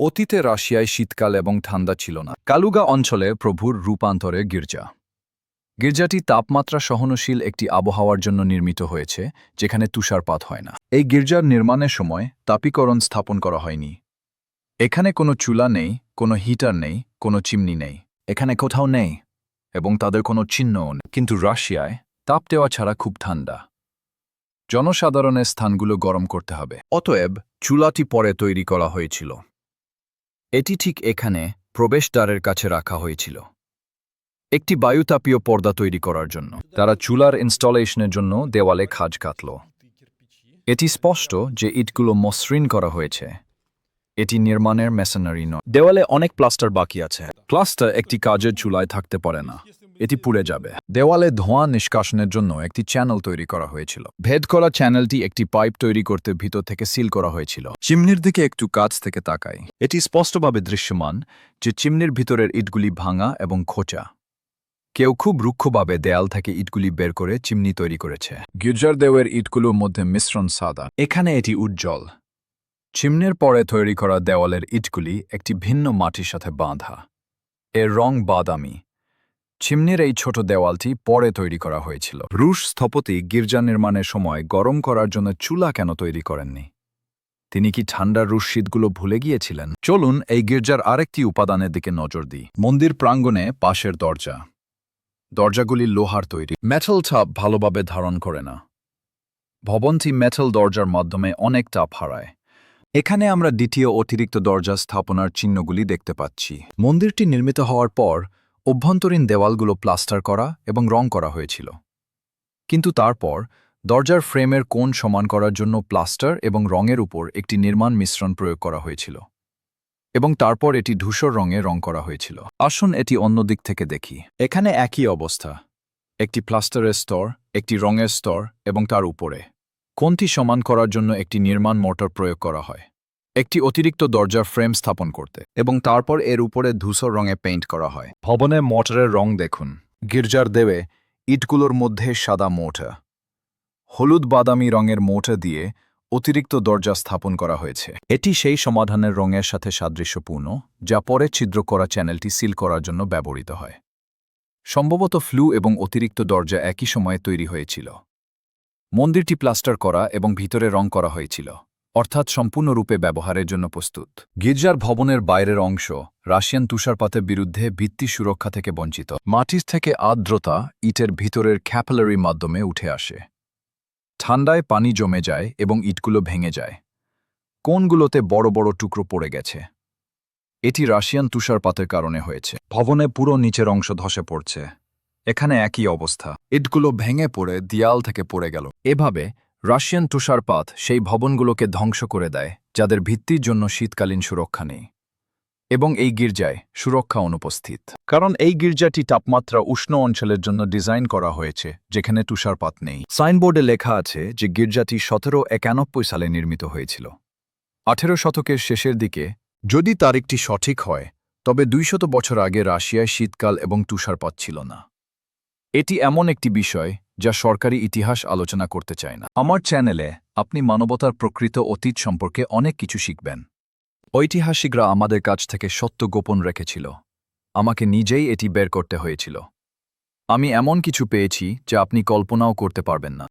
অতীতে রাশিয়ায় শীতকাল এবং ঠান্ডা ছিল না। কালুগা অঞ্চলে প্রভুর রূপান্তরে গির্জা। গির্জাটি তাপমাত্রা সহনশীল একটি আবহাওয়ার জন্য নির্মিত হয়েছে, যেখানে তুষারপাত হয় না। এই গির্জার নির্মাণের সময় তাপীকরণ স্থাপন করা হয়নি। এখানে কোনো চুলা নেই, কোনো হিটার নেই, কোনো চিমনি নেই। এখানে কোথাও নেই এবং তাদের কোনো চিহ্নও নেই। কিন্তু রাশিয়ায় তাপ দেওয়া ছাড়া খুব ঠান্ডা। জনসাধারণের স্থানগুলো গরম করতে হবে। অতএব চুলাটি পরে তৈরি করা হয়েছিল। এটি ঠিক এখানে প্রবেশদ্বারের কাছে রাখা হয়েছিল, একটি বায়ুতাপীয় পর্দা তৈরি করার জন্য। তারা চুলার ইনস্টলেশনের জন্য দেওয়ালে খাঁজ কাটল। এটি স্পষ্ট যে ইটগুলো মসৃণ করা হয়েছে। এটি নির্মাণের মেশনারি নয়। দেওয়ালে অনেক প্লাস্টার বাকি আছে। প্লাস্টার একটি কাজের চুলায় থাকতে পারে না, এটি পুড়ে যাবে। দেওয়ালে ধোঁয়া নিষ্কাশনের জন্য একটি চ্যানেল তৈরি করা হয়েছিল। ভেদ করা চ্যানেলটি একটি পাইপ তৈরি করতে ভিতর থেকে সিল করা হয়েছিল। চিমনির দিকে একটু কাছ থেকে তাকাই। এটি স্পষ্টভাবে দৃশ্যমান যে চিমনির ভিতরের ইটগুলি ভাঙা এবং খোঁচা। কেউ খুব রুক্ষভাবে দেয়াল থেকে ইটগুলি বের করে চিমনি তৈরি করেছে। গির্জার দেওয়ের ইটগুলোর মধ্যে মিশ্রণ সাদা। এখানে এটি উজ্জ্বল। চিমনির পরে তৈরি করা দেওয়ালের ইটগুলি একটি ভিন্ন মাটির সাথে বাঁধা। এর রং বাদামি। চিমনির এই ছোট দেওয়ালটি পরে তৈরি করা হয়েছিল। রুশ স্থপতি গির্জা নির্মাণের সময় গরম করার জন্য চুলা কেন তৈরি করেননি? তিনি কি ঠান্ডার রুশ শীতগুলো ভুলে গিয়েছিলেন? চলুন এই গির্জার আরেকটি উপাদানের দিকে নজর দিই। মন্দির প্রাঙ্গণে পাশের দরজা। দরজাগুলি লোহার তৈরি। মেটাল তাপ ভালোভাবে ধারণ করে না। ভবনটি মেটাল দরজার মাধ্যমে অনেক তাপ হারায়। এখানে আমরা দ্বিতীয় অতিরিক্ত দরজা স্থাপনার চিহ্নগুলি দেখতে পাচ্ছি। মন্দিরটি নির্মিত হওয়ার পর অভ্যন্তরীণ দেওয়ালগুলো প্লাস্টার করা এবং রং করা হয়েছিল। কিন্তু তারপর দরজার ফ্রেমের কোণ সমান করার জন্য প্লাস্টার এবং রঙের উপর একটি নির্মাণ মিশ্রণ প্রয়োগ করা হয়েছিল এবং তারপর এটি ধূসর রঙে রং করা হয়েছিল। আসুন এটি অন্য দিক থেকে দেখি। এখানে একই অবস্থা। একটি প্লাস্টারের স্তর, একটি রঙের স্তর এবং তার উপরে কোণটি সমান করার জন্য একটি নির্মাণ মোটর প্রয়োগ করা হয় একটি অতিরিক্ত দরজার ফ্রেম স্থাপন করতে, এবং তারপর এর উপরে ধূসর রঙে পেইন্ট করা হয়। ভবনে মোটরের রং দেখুন। গির্জার দেওয়ে ইটগুলোর মধ্যে সাদা মোটা, হলুদ বাদামি রঙের মোটা দিয়ে অতিরিক্ত দরজা স্থাপন করা হয়েছে। এটি সেই সমাধানের রঙের সাথে সাদৃশ্যপূর্ণ যা পরে ছিদ্র করা চ্যানেলটি সিল করার জন্য ব্যবহৃত হয়। সম্ভবত ফ্লু এবং অতিরিক্ত দরজা একই সময়ে তৈরি হয়েছিল। মন্দিরটি প্লাস্টার করা এবং ভিতরে রং করা হয়েছিল, অর্থাৎ সম্পূর্ণরূপে ব্যবহারের জন্য প্রস্তুত। গির্জার ভবনের বাইরের অংশ রাশিয়ান তুষারপাতের বিরুদ্ধে ভিত্তি সুরক্ষা থেকে বঞ্চিত। মাটির থেকে আর্দ্রতা ইটের ভিতরের ক্যাপিলারি মাধ্যমে উঠে আসে। ঠান্ডায় পানি জমে যায় এবং ইটগুলো ভেঙে যায়। কোণগুলোতে বড় বড় টুকরো পড়ে গেছে। এটি রাশিয়ান তুষারপাতের কারণে হয়েছে। ভবনে পুরো নিচের অংশ ধসে পড়ছে। এখানে একই অবস্থা। ইটগুলো ভেঙে পড়ে দেয়াল থেকে পড়ে গেল। এভাবে রাশিয়ান তুষারপাত সেই ভবনগুলোকে ধ্বংস করে দেয় যাদের ভিত্তির জন্য শীতকালীন সুরক্ষা নেই, এবং এই গির্জায় সুরক্ষা অনুপস্থিত। কারণ এই গির্জাটি তাপমাত্রা উষ্ণ অঞ্চলের জন্য ডিজাইন করা হয়েছে, যেখানে তুষারপাত নেই। সাইনবোর্ডে লেখা আছে যে গির্জাটি 1791 সালে নির্মিত হয়েছিল। 18 শতকের শেষের দিকে। যদি তারিখটি সঠিক হয়, তবে 200 বছর আগে রাশিয়ায় শীতকাল এবং তুষারপাত ছিল না। এটি এমন একটি বিষয় যা সরকারি ইতিহাস আলোচনা করতে চায় না। আমার চ্যানেলে আপনি মানবতার প্রকৃত অতীত সম্পর্কে অনেক কিছু শিখবেন। ঐতিহাসিকরা আমাদের কাছ থেকে সত্য গোপন রেখেছিল। আমাকে নিজেই এটি বের করতে হয়েছিল। আমি এমন কিছু পেয়েছি যা আপনি কল্পনাও করতে পারবেন না।